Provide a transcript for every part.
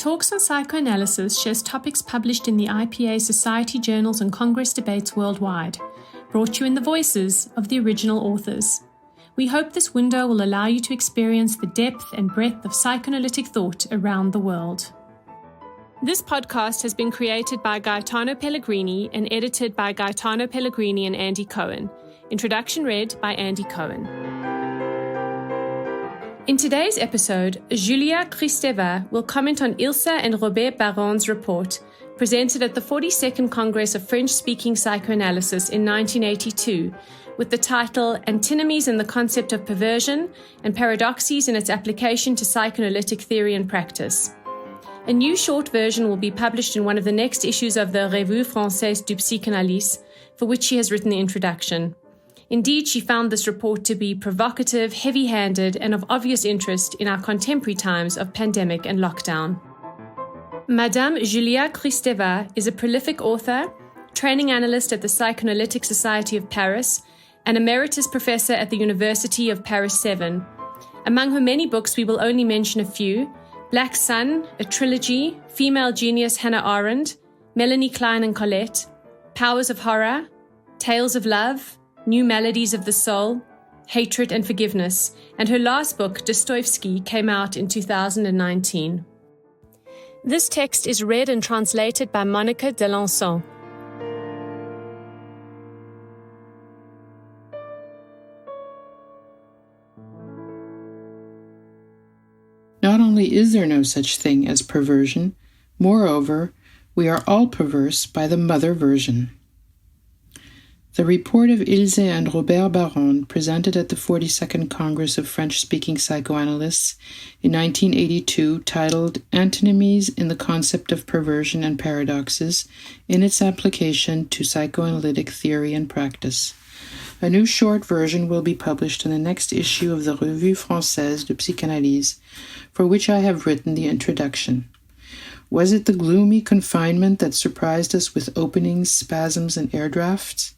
Talks on Psychoanalysis shares topics published in the IPA Society journals and Congress debates worldwide, brought to you in the voices of the original authors. We hope this window will allow you to experience the depth and breadth of psychoanalytic thought around the world. This podcast has been created by Gaetano Pellegrini and edited by Gaetano Pellegrini and Andy Cohen. Introduction read by Andy Cohen. In today's episode, Julia Kristeva will comment on Ilse and Robert Baron's report, presented at the 42nd Congress of French-Speaking Psychoanalysis in 1982, with the title Antinomies in the Concept of Perversion and Paradoxes in its Application to Psychoanalytic Theory and Practice. A new short version will be published in one of the next issues of the Revue Française du Psychanalyse, for which she has written the introduction. Indeed, she found this report to be provocative, heavy-handed, and of obvious interest in our contemporary times of pandemic and lockdown. Madame Julia Kristeva is a prolific author, training analyst at the Psychoanalytic Society of Paris, and emeritus professor at the University of Paris 7. Among her many books, we will only mention a few: Black Sun, a trilogy, Female Genius Hannah Arendt, Melanie Klein and Colette, Powers of Horror, Tales of Love, New Maladies of the Soul, Hatred and Forgiveness, and her last book, Dostoevsky, came out in 2019. This text is read and translated by Monica Delanson. Not only is there no such thing as perversion, moreover, we are all perverse by the mother version. The report of Ilse and Robert Baron, presented at the 42nd Congress of French-Speaking Psychoanalysts in 1982, titled Antinomies in the Concept of Perversion and Paradoxes in its Application to Psychoanalytic Theory and Practice. A new short version will be published in the next issue of the Revue Française de Psychanalyse, for which I have written the introduction. Was it the gloomy confinement that surprised us with openings, spasms, and air drafts?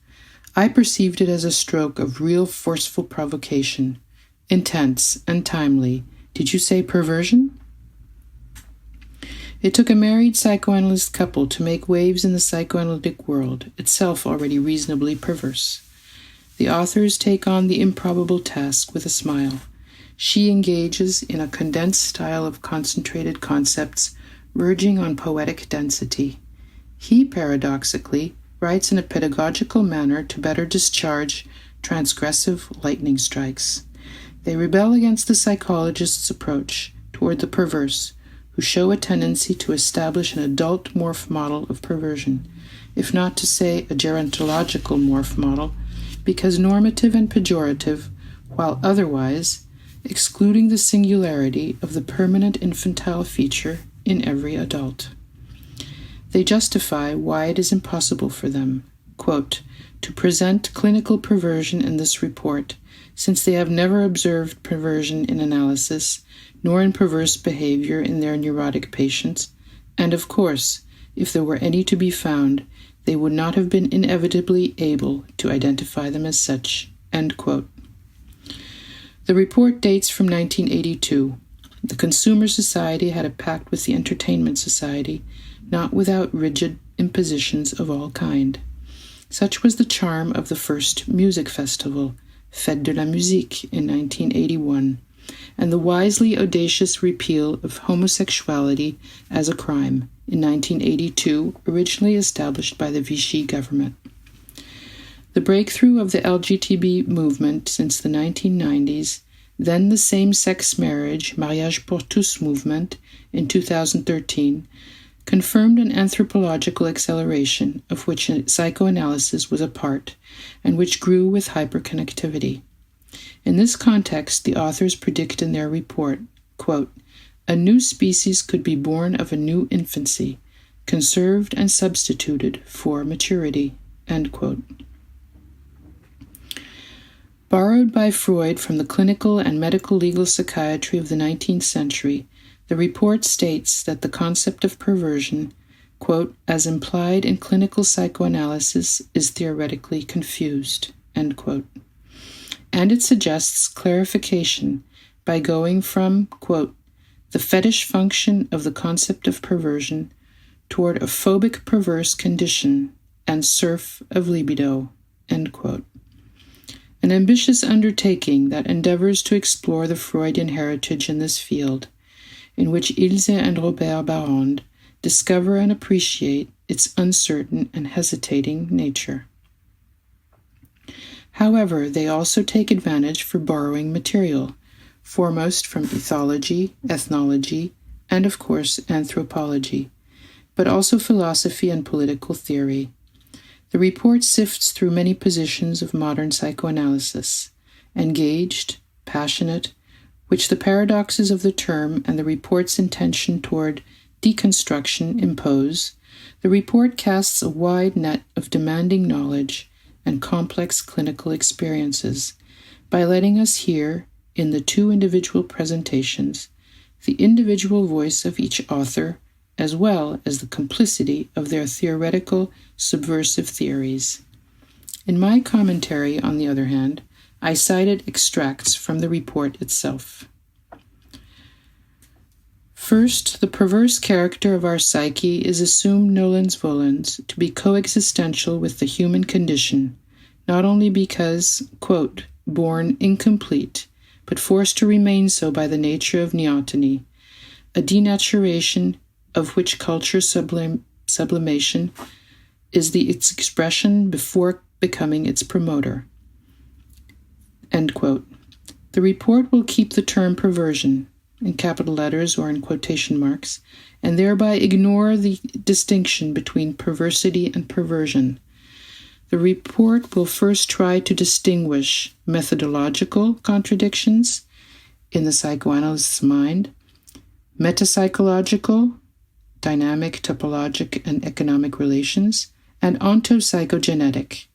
I perceived it as a stroke of real forceful provocation, intense and timely. Did you say perversion? It took a married psychoanalyst couple to make waves in the psychoanalytic world, itself already reasonably perverse. The authors take on the improbable task with a smile. She engages in a condensed style of concentrated concepts, verging on poetic density. He, paradoxically, writes in a pedagogical manner to better discharge transgressive lightning strikes. They rebel against the psychologist's approach toward the perverse, who show a tendency to establish an adult morph model of perversion, if not to say a gerontological morph model, because normative and pejorative, while otherwise excluding the singularity of the permanent infantile feature in every adult. They justify why it is impossible for them, quote, to present clinical perversion in this report, since they have never observed perversion in analysis, nor in perverse behavior in their neurotic patients, and of course, if there were any to be found, they would not have been inevitably able to identify them as such, end quote. The report dates from 1982. The Consumer Society had a pact with the Entertainment Society, not without rigid impositions of all kind. Such was the charm of the first music festival, Fête de la Musique, in 1981, and the wisely audacious repeal of homosexuality as a crime in 1982, originally established by the Vichy government. The breakthrough of the LGBT movement since the 1990s, then the same-sex marriage, Mariage pour tous movement, in 2013, confirmed an anthropological acceleration of which psychoanalysis was a part, and which grew with hyperconnectivity. In this context, the authors predict in their report, quote, a new species could be born of a new infancy, conserved and substituted for maturity, end quote. Borrowed by Freud from the clinical and medical legal psychiatry of the 19th century, the report states that the concept of perversion, quote, as implied in clinical psychoanalysis, is theoretically confused, end quote. And it suggests clarification by going from, quote, the fetish function of the concept of perversion toward a phobic perverse condition and surf of libido." End quote. An ambitious undertaking that endeavors to explore the Freudian heritage in this field, in which Ilse and Robert Barrand discover and appreciate its uncertain and hesitating nature. However, they also take advantage for borrowing material, foremost from ethology, ethnology, and of course anthropology, but also philosophy and political theory. The report sifts through many positions of modern psychoanalysis, engaged, passionate, which the paradoxes of the term and the report's intention toward deconstruction impose. The report casts a wide net of demanding knowledge and complex clinical experiences by letting us hear, in the two individual presentations, the individual voice of each author, as well as the complicity of their theoretical subversive theories. In my commentary, on the other hand, I cited extracts from the report itself. First, the perverse character of our psyche is assumed nolens volens to be coexistential with the human condition, not only because, quote, born incomplete, but forced to remain so by the nature of neoteny, a denaturation of which culture sublimation is its expression before becoming its promoter. End quote. The report will keep the term perversion in capital letters or in quotation marks, and thereby ignore the distinction between perversity and perversion. The report will first try to distinguish methodological contradictions in the psychoanalyst's mind, metapsychological, dynamic, topologic, and economic relations, and ontopsychogenetic,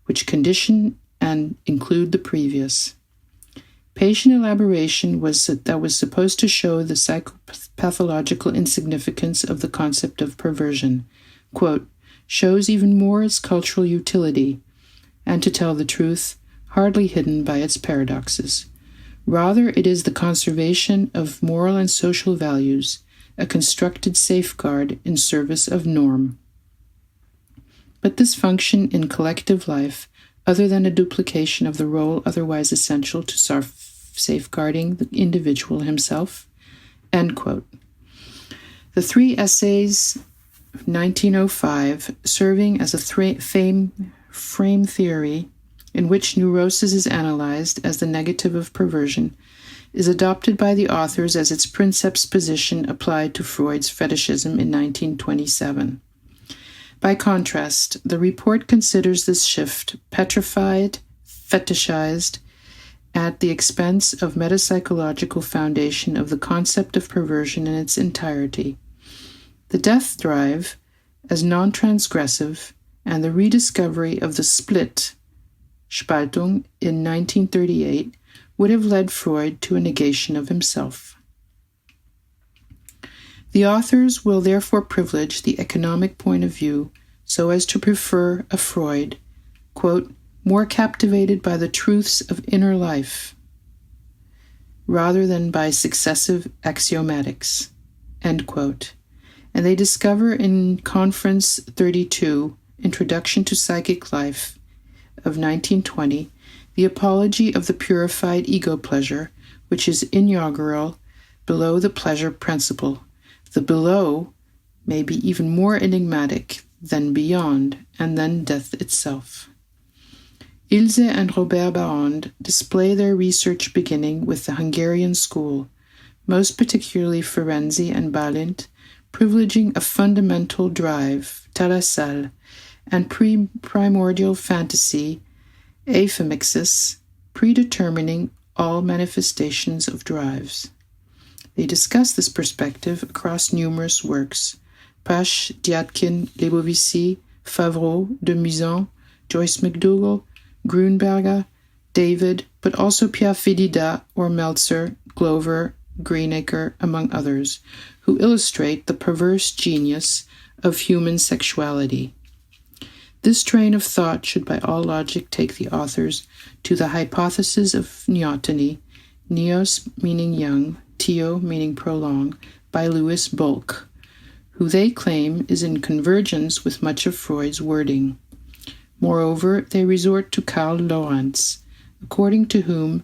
which condition and include the previous. Patient elaboration was supposed to show the psychopathological insignificance of the concept of perversion, quote, shows even more its cultural utility, and to tell the truth, hardly hidden by its paradoxes. Rather, it is the conservation of moral and social values, a constructed safeguard in service of norm. But this function in collective life, other than a duplication of the role otherwise essential to safeguarding the individual himself, end quote. The three essays of 1905, serving as a frame theory in which neurosis is analyzed as the negative of perversion, is adopted by the authors as its princeps position applied to Freud's fetishism in 1927. By contrast, the report considers this shift petrified, fetishized, at the expense of metapsychological foundation of the concept of perversion in its entirety. The death drive, as non-transgressive, and the rediscovery of the split, Spaltung, in 1938, would have led Freud to a negation of himself. The authors will therefore privilege the economic point of view so as to prefer a Freud, quote, more captivated by the truths of inner life, rather than by successive axiomatics, end quote. And they discover in Conference 32, Introduction to Psychic Life of 1920, the apology of the purified ego pleasure, which is inaugural below the pleasure principle. The below may be even more enigmatic than beyond, and then death itself. Ilse and Robert Barrand display their research beginning with the Hungarian school, most particularly Ferenczi and Balint, privileging a fundamental drive, thalassal, and pre-primordial fantasy, aphemixis, predetermining all manifestations of drives. They discuss this perspective across numerous works: Pache, Dyatkin, Lebovici, Favreau, de Musan, Joyce McDougall, Grunberger, David, but also Pierre Fedida or Meltzer, Glover, Greenacre, among others, who illustrate the perverse genius of human sexuality. This train of thought should by all logic take the authors to the hypothesis of neoteny, neos meaning young, prolongatio, meaning prolong, by Louis Bolk, who they claim is in convergence with much of Freud's wording. Moreover, they resort to Karl Lorenz, according to whom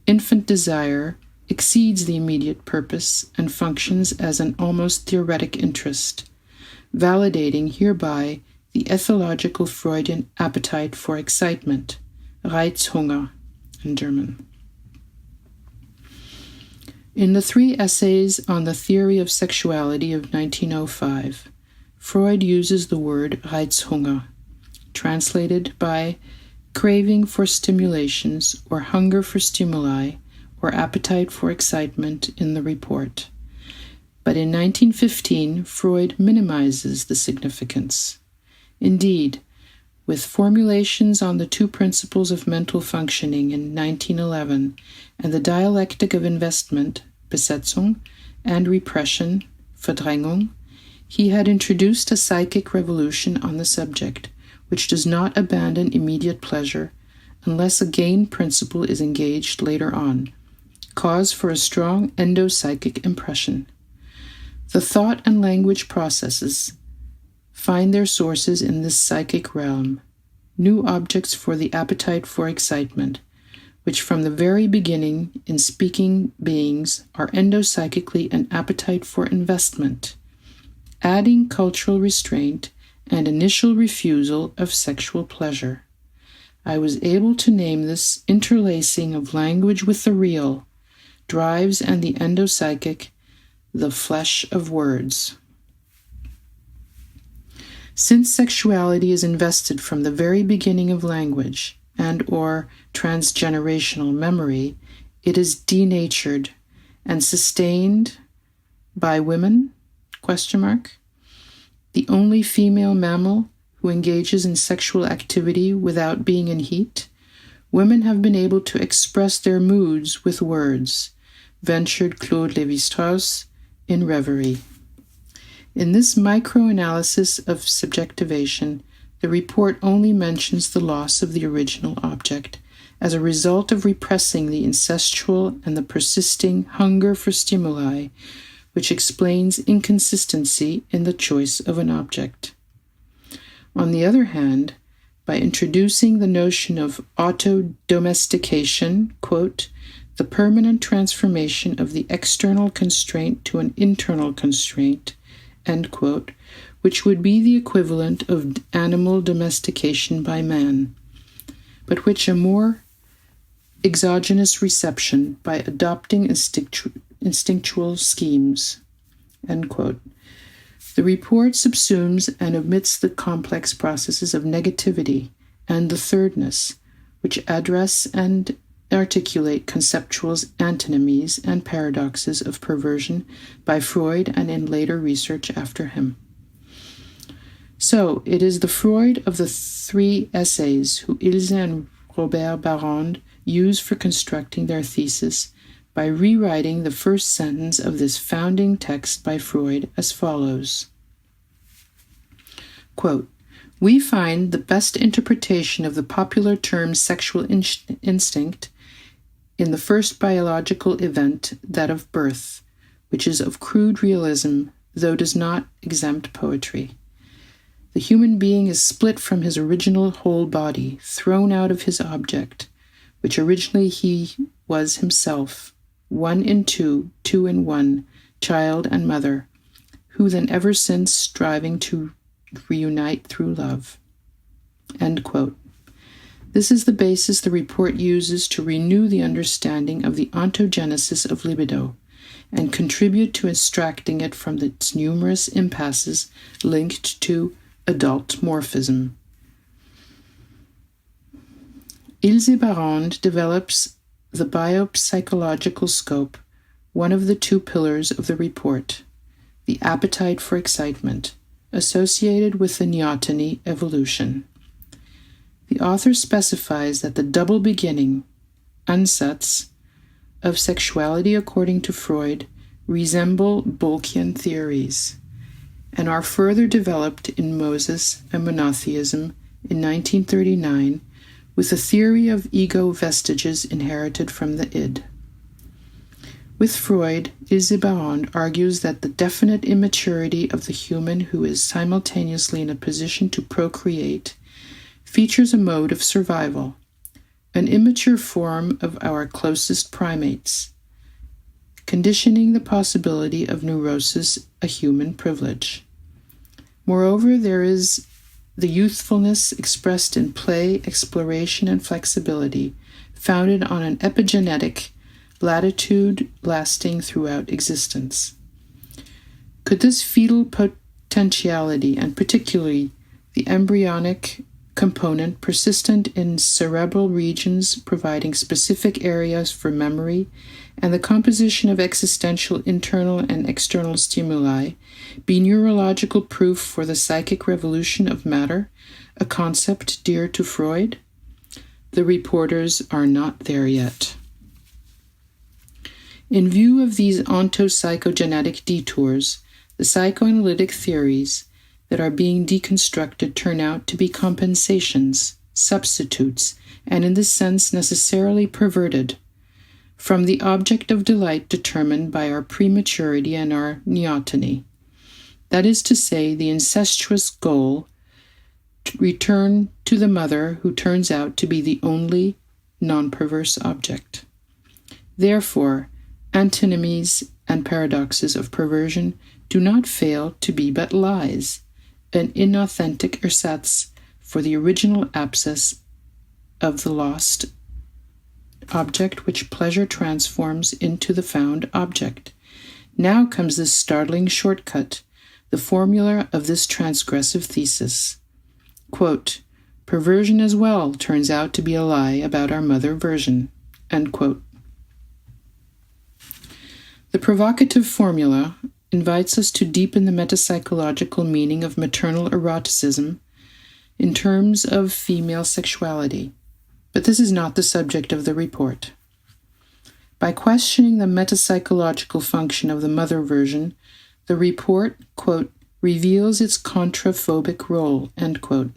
infant desire exceeds the immediate purpose and functions as an almost theoretic interest, validating hereby the ethological Freudian appetite for excitement, Reizhunger in German. In the 3 essays on the theory of sexuality of 1905, Freud uses the word Reizhunger, translated by craving for stimulations or hunger for stimuli or appetite for excitement in the report. But in 1915, Freud minimizes the significance. Indeed, with formulations on the 2 principles of mental functioning in 1911 and the dialectic of investment, Besetzung, and repression, Verdrängung, he had introduced a psychic revolution on the subject, which does not abandon immediate pleasure unless a gain principle is engaged later on, cause for a strong endopsychic impression. The thought and language processes find their sources in this psychic realm, new objects for the appetite for excitement, which from the very beginning in speaking beings are endopsychically an appetite for investment, adding cultural restraint and initial refusal of sexual pleasure. I was able to name this interlacing of language with the real, drives and the endopsychic, the flesh of words. Since sexuality is invested from the very beginning of language and or transgenerational memory, it is denatured and sustained by women, ? The only female mammal who engages in sexual activity without being in heat, women have been able to express their moods with words, ventured Claude Lévi-Strauss in Reverie. In this microanalysis of subjectivation, the report only mentions the loss of the original object as a result of repressing the incestual and the persisting hunger for stimuli, which explains inconsistency in the choice of an object. On the other hand, by introducing the notion of auto-domestication, quote, the permanent transformation of the external constraint to an internal constraint, end quote, which would be the equivalent of animal domestication by man, but which a more exogenous reception by adopting instinctual schemes, end quote. The report subsumes and omits the complex processes of negativity and the thirdness, which address and articulate conceptual antinomies and paradoxes of perversion by Freud and in later research after him. So, it is the Freud of the 3 essays who Ilse and Robert Barrand use for constructing their thesis by rewriting the first sentence of this founding text by Freud as follows. Quote, we find the best interpretation of the popular term sexual instinct in the first biological event, that of birth, which is of crude realism, though does not exempt poetry. The human being is split from his original whole body, thrown out of his object, which originally he was himself, 1 in 2, 2 in 1, child and mother, who then ever since striving to reunite through love. End quote. This is the basis the report uses to renew the understanding of the ontogenesis of libido and contribute to extracting it from its numerous impasses linked to adult morphism. Ilse Barrand develops the biopsychological scope, one of the 2 pillars of the report, the appetite for excitement, associated with the Neoteny evolution. The author specifies that the double beginning, Ansatz, of sexuality according to Freud resemble Bolkian theories and are further developed in Moses and Monotheism in 1939 with a theory of ego vestiges inherited from the id. With Freud, Ilse-Baron argues that the definite immaturity of the human who is simultaneously in a position to procreate features a mode of survival, an immature form of our closest primates, conditioning the possibility of neurosis a human privilege. Moreover, there is the youthfulness expressed in play, exploration, and flexibility, founded on an epigenetic latitude lasting throughout existence. Could this fetal potentiality, and particularly the embryonic component persistent in cerebral regions providing specific areas for memory, and the composition of existential internal and external stimuli, be neurological proof for the psychic revolution of matter, a concept dear to Freud? The reporters are not there yet. In view of these ontopsychogenetic detours, the psychoanalytic theories that are being deconstructed turn out to be compensations, substitutes, and in this sense necessarily perverted from the object of delight determined by our prematurity and our neoteny. That is to say, the incestuous goal to return to the mother who turns out to be the only non-perverse object. Therefore, antinomies and paradoxes of perversion do not fail to be but lies, an inauthentic ersatz for the original abscess of the lost object which pleasure transforms into the found object. Now comes this startling shortcut, the formula of this transgressive thesis. Quote, perversion as well turns out to be a lie about our mother version. End quote. The provocative formula invites us to deepen the metapsychological meaning of maternal eroticism in terms of female sexuality. But this is not the subject of the report. By questioning the metapsychological function of the mother version, the report, quote, reveals its contraphobic role, end quote,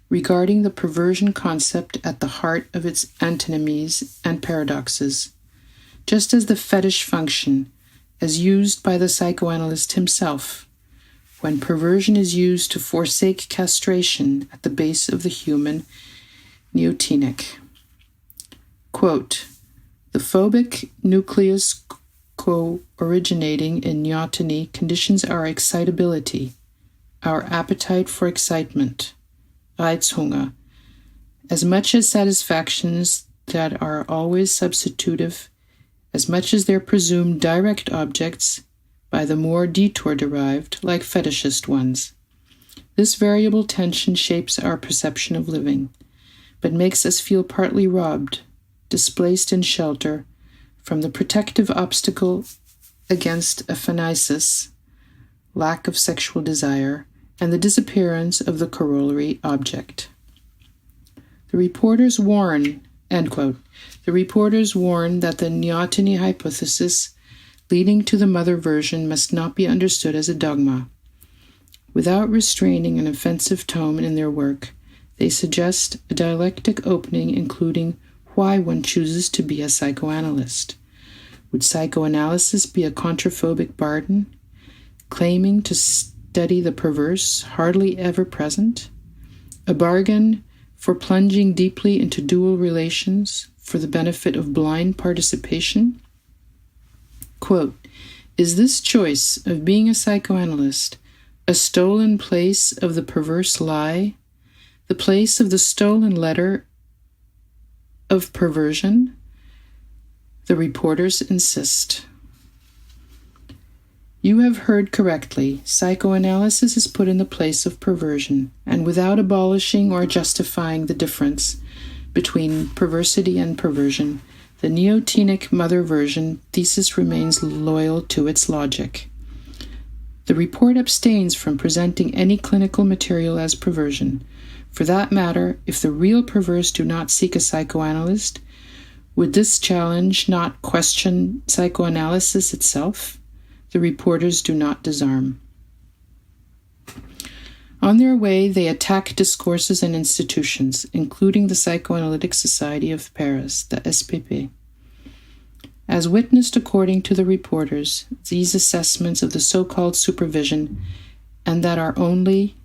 regarding the perversion concept at the heart of its antinomies and paradoxes, just as the fetish function, as used by the psychoanalyst himself, when perversion is used to forsake castration at the base of the human Neoteny. Quote, the phobic nucleus co-originating in neoteny conditions our excitability, our appetite for excitement, Reizhunger, as much as satisfactions that are always substitutive, as much as they're presumed direct objects by the more detour-derived, like fetishist ones. This variable tension shapes our perception of living, but makes us feel partly robbed, displaced in shelter, from the protective obstacle against aphanesis, lack of sexual desire, and the disappearance of the corollary object. The reporters warn, end quote, the reporters warn that the neoteny hypothesis leading to the mother version must not be understood as a dogma. Without restraining an offensive tone in their work, they suggest a dialectic opening including why one chooses to be a psychoanalyst. Would psychoanalysis be a contraphobic bargain, claiming to study the perverse, hardly ever present? A bargain for plunging deeply into dual relations for the benefit of blind participation? Quote, is this choice of being a psychoanalyst a stolen place of the perverse lie, the place of the stolen letter of perversion? The reporters insist. You have heard correctly. Psychoanalysis is put in the place of perversion, and without abolishing or justifying the difference between perversity and perversion, the neotenic mother version thesis remains loyal to its logic. The report abstains from presenting any clinical material as perversion. For that matter, if the real perverse do not seek a psychoanalyst, would this challenge not question psychoanalysis itself? The reporters do not disarm. On their way, they attack discourses and institutions, including the Psychoanalytic Society of Paris, the SPP. As witnessed according to the reporters, these assessments of the so-called supervision, and that are only,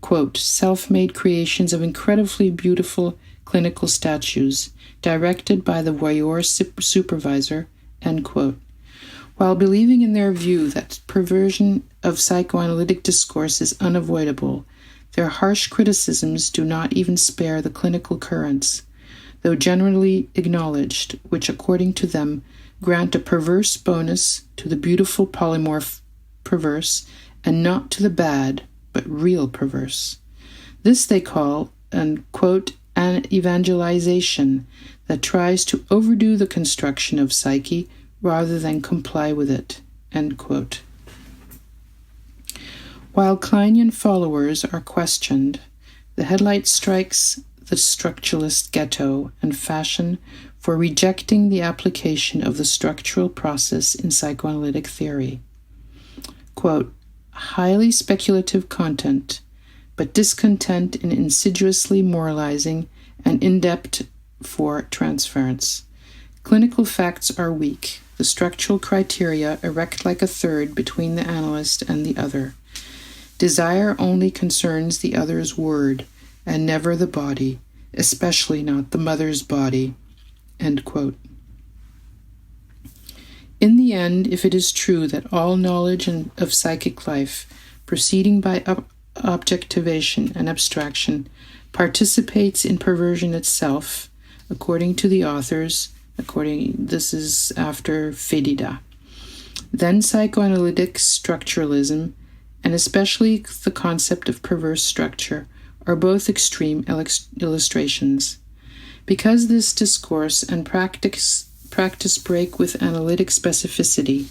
quote, self-made creations of incredibly beautiful clinical statues, directed by the voyeur supervisor, end quote. While believing in their view that perversion of psychoanalytic discourse is unavoidable, their harsh criticisms do not even spare the clinical currents, though generally acknowledged, which, according to them, grant a perverse bonus to the beautiful polymorph perverse, and not to the bad, but real perverse. This they call an, quote, an evangelization that tries to overdo the construction of psyche rather than comply with it, end quote. While Kleinian followers are questioned, the headlight strikes the structuralist ghetto and fashion for rejecting the application of the structural process in psychoanalytic theory. Quote, highly speculative content, but discontent in insidiously moralizing and in-depth for transference. Clinical facts are weak. The structural criteria erect like a third between the analyst and the other. Desire only concerns the other's word, and never the body, especially not the mother's body, end quote. In the end, if it is true that all knowledge of psychic life, proceeding by objectivation and abstraction, participates in perversion itself, according to the authors, this is after Fedida, then psychoanalytic structuralism, and especially the concept of perverse structure, are both extreme illustrations. Because this discourse and practice break with analytic specificity,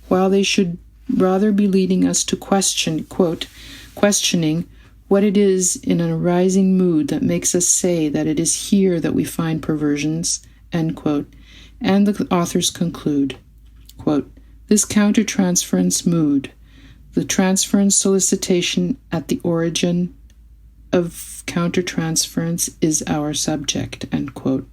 while they should rather be leading us to question, quote, questioning what it is in an arising mood that makes us say that it is here that we find perversions, end quote, and the authors conclude, quote, this counter-transference mood, the transference solicitation at the origin of counter-transference is our subject, end quote.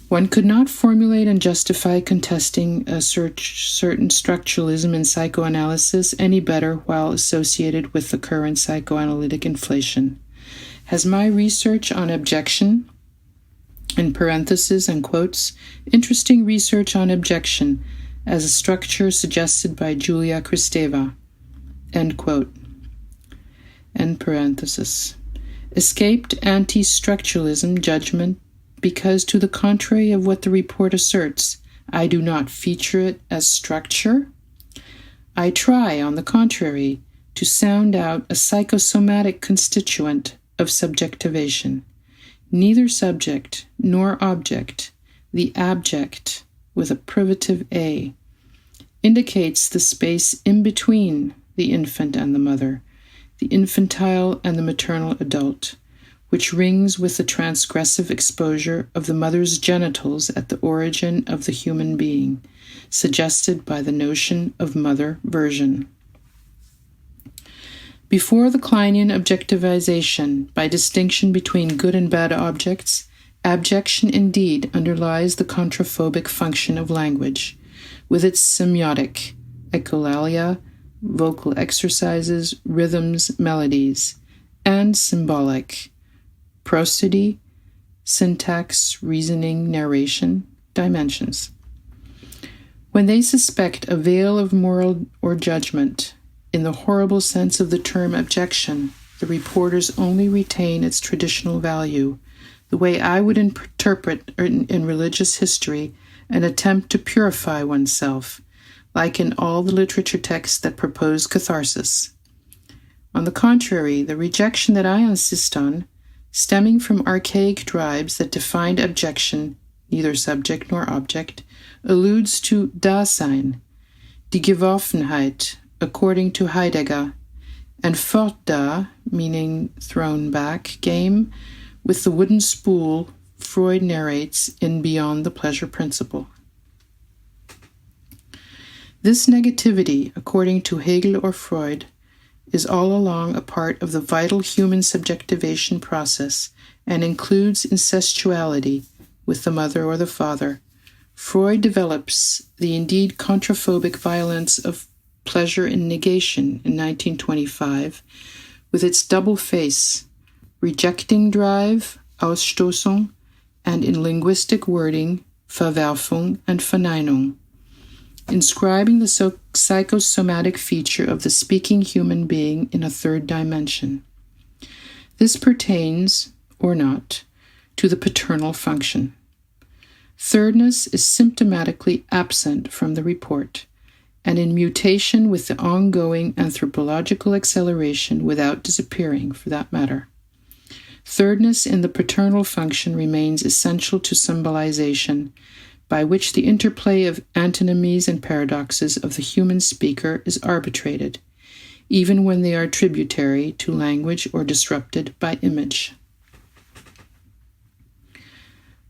One could not formulate and justify contesting a certain structuralism in psychoanalysis any better while associated with the current psychoanalytic inflation. Has my research on abjection, in parentheses and quotes, interesting research on abjection as a structure suggested by Julia Kristeva, end quote, end parenthesis, escaped anti-structuralism judgment because, to the contrary of what the report asserts, I do not feature it as structure? I try, on the contrary, to sound out a psychosomatic constituent of subjectivation. Neither subject nor object, the abject with a privative A, indicates the space in between the infant and the mother, the infantile and the maternal adult, which rings with the transgressive exposure of the mother's genitals at the origin of the human being, suggested by the notion of mother-version. Before the Kleinian objectivization, by distinction between good and bad objects, abjection indeed underlies the contraphobic function of language, with its semiotic, echolalia, vocal exercises, rhythms, melodies, and symbolic, prosody, syntax, reasoning, narration, dimensions. When they suspect a veil of moral or judgment, in the horrible sense of the term abjection, the reporters only retain its traditional value, the way I would interpret in religious history an attempt to purify oneself, like in all the literature texts that propose catharsis. On the contrary, the rejection that I insist on, stemming from archaic tribes that defined abjection, neither subject nor object, alludes to Dasein, die Geworfenheit, according to Heidegger, and Fortda, meaning thrown back, game, with the wooden spool Freud narrates in Beyond the Pleasure Principle. This negativity, according to Hegel or Freud, is all along a part of the vital human subjectivation process and includes incestuality with the mother or the father, Freud develops the indeed contraphobic violence of pleasure in negation in 1925 with its double face, rejecting drive, Ausstoßung, and in linguistic wording, Verwerfung and Verneinung, inscribing the psychosomatic feature of the speaking human being in a third dimension. This pertains, or not, to the paternal function. Thirdness is symptomatically absent from the report, and in mutation with the ongoing anthropological acceleration without disappearing, for that matter. Thirdness in the paternal function remains essential to symbolization, by which the interplay of antinomies and paradoxes of the human speaker is arbitrated, even when they are tributary to language or disrupted by image.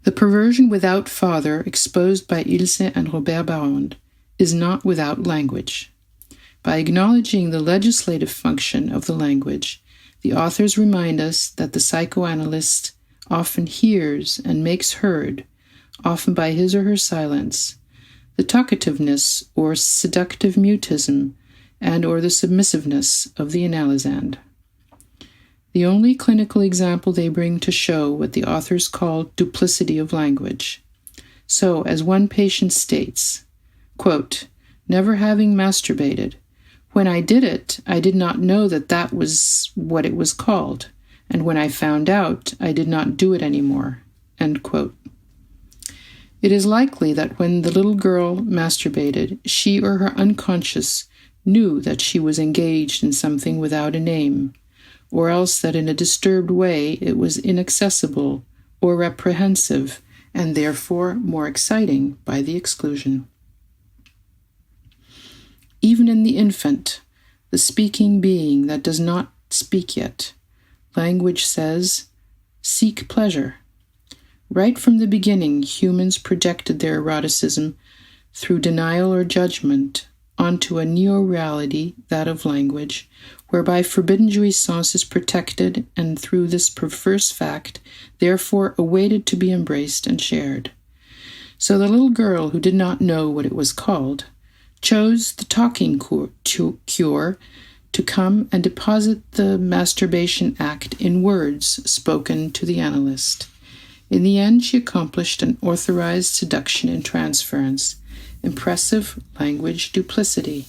The perversion without father exposed by Ilse and Robert Barrand is not without language. By acknowledging the legislative function of the language, the authors remind us that the psychoanalyst often hears and makes heard, often by his or her silence, the talkativeness or seductive mutism and or the submissiveness of the analysand. The only clinical example they bring to show what the authors call duplicity of language. So, as one patient states, quote, "Never having masturbated, when I did it, I did not know that that was what it was called, and when I found out, I did not do it anymore." End quote. It is likely that when the little girl masturbated, she or her unconscious knew that she was engaged in something without a name, or else that in a disturbed way it was inaccessible or reprehensive, and therefore more exciting by the exclusion. Even in the infant, the speaking being that does not speak yet, language says, "Seek pleasure." Right from the beginning, humans projected their eroticism through denial or judgment onto a neo-reality, that of language, whereby forbidden jouissance is protected and through this perverse fact, therefore awaited to be embraced and shared. So the little girl who did not know what it was called chose the talking cure to come and deposit the masturbation act in words spoken to the analyst. In the end, she accomplished an authorized seduction in transference, impressive language duplicity.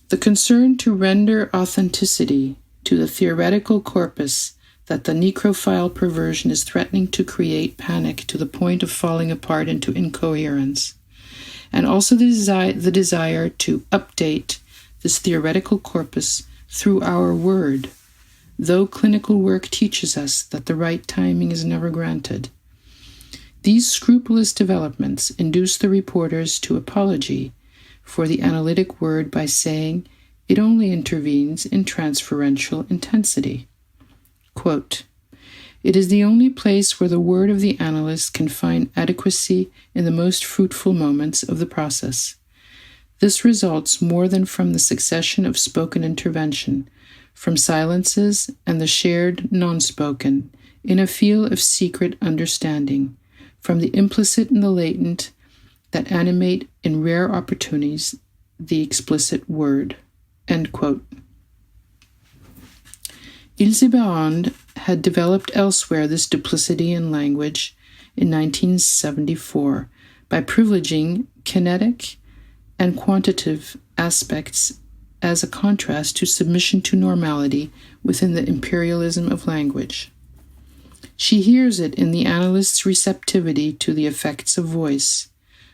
The concern to render authenticity to the theoretical corpus that the necrophile perversion is threatening to create panic to the point of falling apart into incoherence, and also the desire to update this theoretical corpus through our word, though clinical work teaches us that the right timing is never granted. These scrupulous developments induce the reporters to apology for the analytic word by saying it only intervenes in transferential intensity. Quote, "It is the only place where the word of the analyst can find adequacy in the most fruitful moments of the process. This results more than from the succession of spoken intervention, from silences and the shared non-spoken, in a field of secret understanding, from the implicit and the latent that animate in rare opportunities the explicit word." End quote. Ilse Barrand had developed elsewhere this duplicity in language in 1974 by privileging kinetic and quantitative aspects as a contrast to submission to normality within the imperialism of language. She hears it in the analyst's receptivity to the effects of voice,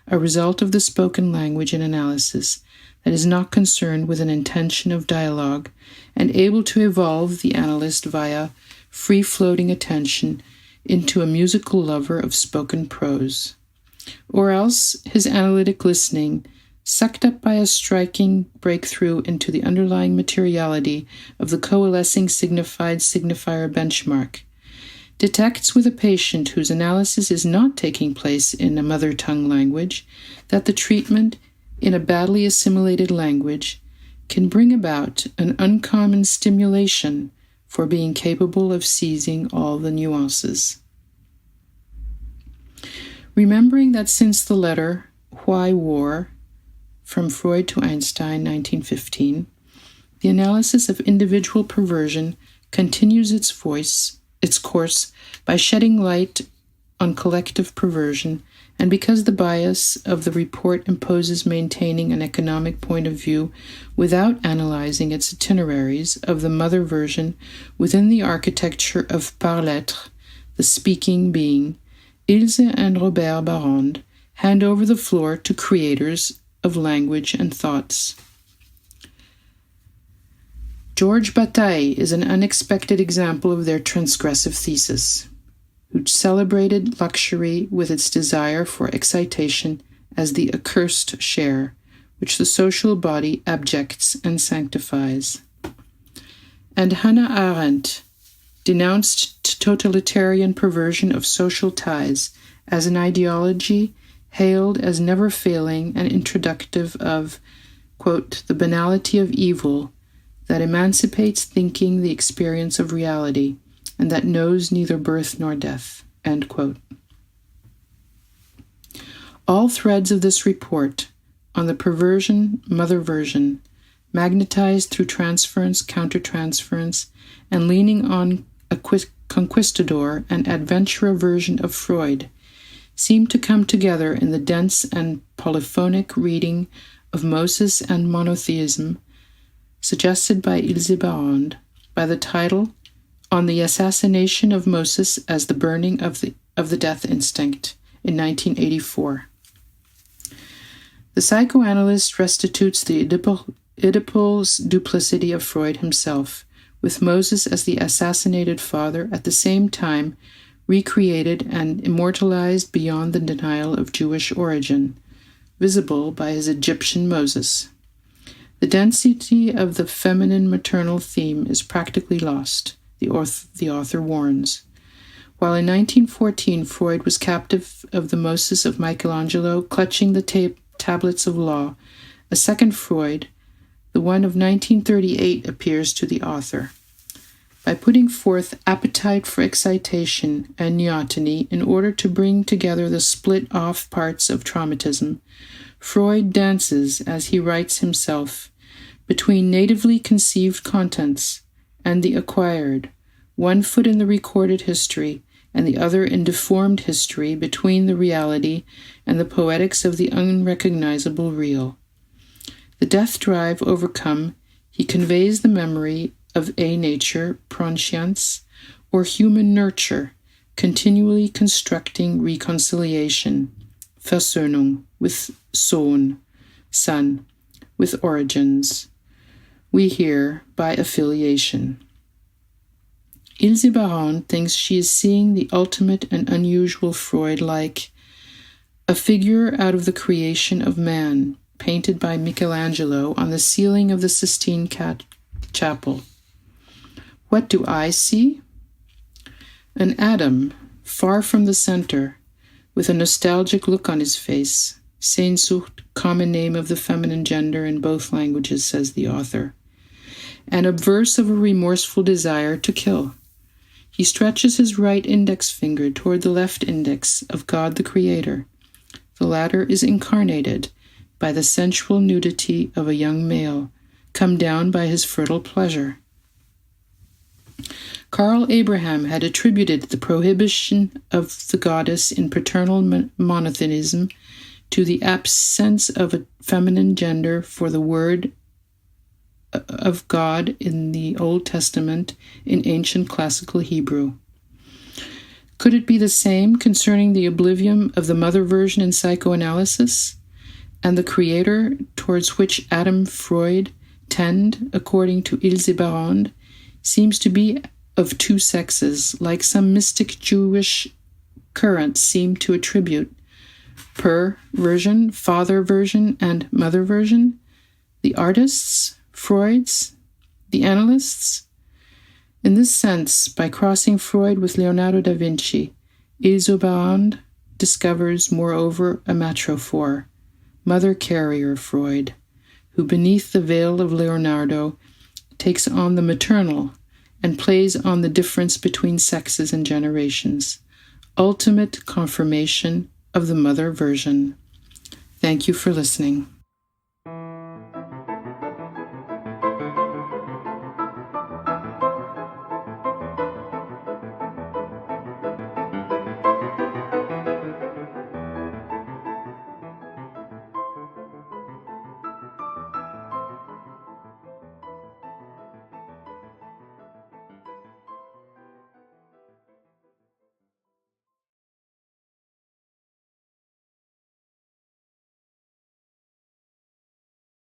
a result of the spoken language in analysis that is not concerned with an intention of dialogue and able to evolve the analyst via free-floating attention into a musical lover of spoken prose. Or else his analytic listening, sucked up by a striking breakthrough into the underlying materiality of the coalescing signifier benchmark, detects with a patient whose analysis is not taking place in a mother tongue language that the treatment in a badly assimilated language can bring about an uncommon stimulation for being capable of seizing all the nuances. Remembering that since the letter Why War? From Freud to Einstein, 1915, the analysis of individual perversion continues its course by shedding light on collective perversion, and because the bias of the report imposes maintaining an economic point of view without analyzing its itineraries of the mother version within the architecture of par l'être, the speaking being, Ilse and Robert Barrand hand over the floor to creators of language and thoughts. George Bataille is an unexpected example of their transgressive thesis, who celebrated luxury with its desire for excitation as the accursed share, which the social body abjects and sanctifies. And Hannah Arendt denounced totalitarian perversion of social ties as an ideology hailed as never failing and introductive of, quote, the banality of evil that emancipates thinking the experience of reality, and that knows neither birth nor death, end quote. All threads of this report on the perversion, mother version, magnetized through transference, countertransference, and leaning on a conquistador and adventurer version of Freud, seem to come together in the dense and polyphonic reading of Moses and Monotheism, suggested by Ilse Barrand, by the title On the Assassination of Moses as the Burning of the Death Instinct in 1984. The psychoanalyst restitutes the Oedipal duplicity of Freud himself, with Moses as the assassinated father at the same time recreated and immortalized beyond the denial of Jewish origin, visible by his Egyptian Moses. The density of the feminine maternal theme is practically lost, the author warns. While in 1914 Freud was captive of the Moses of Michelangelo, clutching the tablets of law, a second Freud, the one of 1938, appears to the author. By putting forth appetite for excitation and neoteny in order to bring together the split-off parts of traumatism, Freud dances, as he writes himself, between natively conceived contents and the acquired, one foot in the recorded history and the other in deformed history between the reality and the poetics of the unrecognizable real. The death drive overcome, he conveys the memory of a nature, proscience, or human nurture, continually constructing reconciliation, Versöhnung, with Sohn, son, with origins. We hear by affiliation. Ilse Barrand thinks she is seeing the ultimate and unusual Freud like a figure out of the creation of man, painted by Michelangelo on the ceiling of the Sistine Chapel. What do I see? An Adam, far from the center, with a nostalgic look on his face. Sehnsucht, common name of the feminine gender in both languages, says the author. And obverse of a remorseful desire to kill. He stretches his right index finger toward the left index of God the Creator. The latter is incarnated by the sensual nudity of a young male, come down by his fertile pleasure. Carl Abraham had attributed the prohibition of the goddess in paternal monotheism to the absence of a feminine gender for the word of God in the Old Testament in ancient classical Hebrew. Could it be the same concerning the oblivion of the mother version in psychoanalysis, and the creator towards which Adam Freud tend, according to Ilse Barrand, seems to be of two sexes, like some mystic Jewish currents seem to attribute perversion, father version, and mother version? The artists, Freud's, the analysts? In this sense, by crossing Freud with Leonardo da Vinci, Ilse Barrand discovers, moreover, a matrophore, mother carrier Freud, who beneath the veil of Leonardo takes on the maternal and plays on the difference between sexes and generations, ultimate confirmation of the mother version. Thank you for listening.